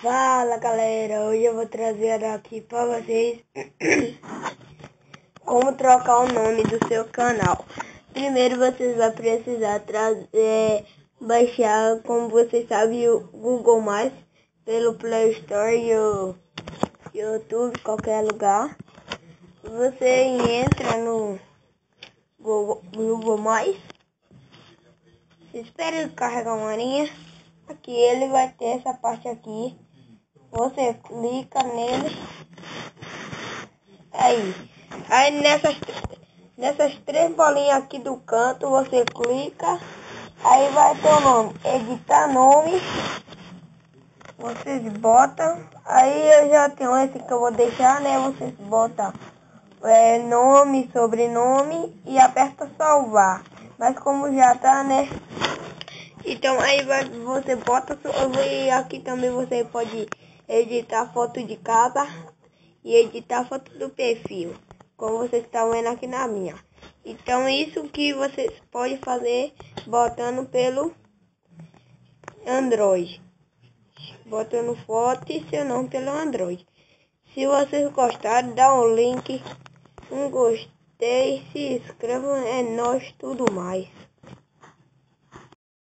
Fala galera, hoje eu vou trazer aqui para vocês como trocar o nome do seu canal. Primeiro vocês vão precisar baixar, como vocês sabem, o Google+, pelo Play Store e o YouTube, qualquer lugar. Você entra no Google+, espera ele carregar uma linha. Aqui ele vai ter essa parte aqui. Você clica nele. Aí nessas três bolinhas aqui do canto você clica. Aí vai ter o nome, editar nome. Vocês botam. Aí eu já tenho esse que eu vou deixar, né? Vocês botam nome, sobrenome e aperta salvar. Mas como já tá, né? Então aí você bota, e aqui também você pode editar foto de capa e editar foto do perfil, como vocês estão vendo aqui na minha. Então isso que vocês podem fazer botando pelo Android, botando foto e seu nome pelo Android. Se vocês gostaram, dá um link, um gostei, se inscrevam, é nóis, tudo mais.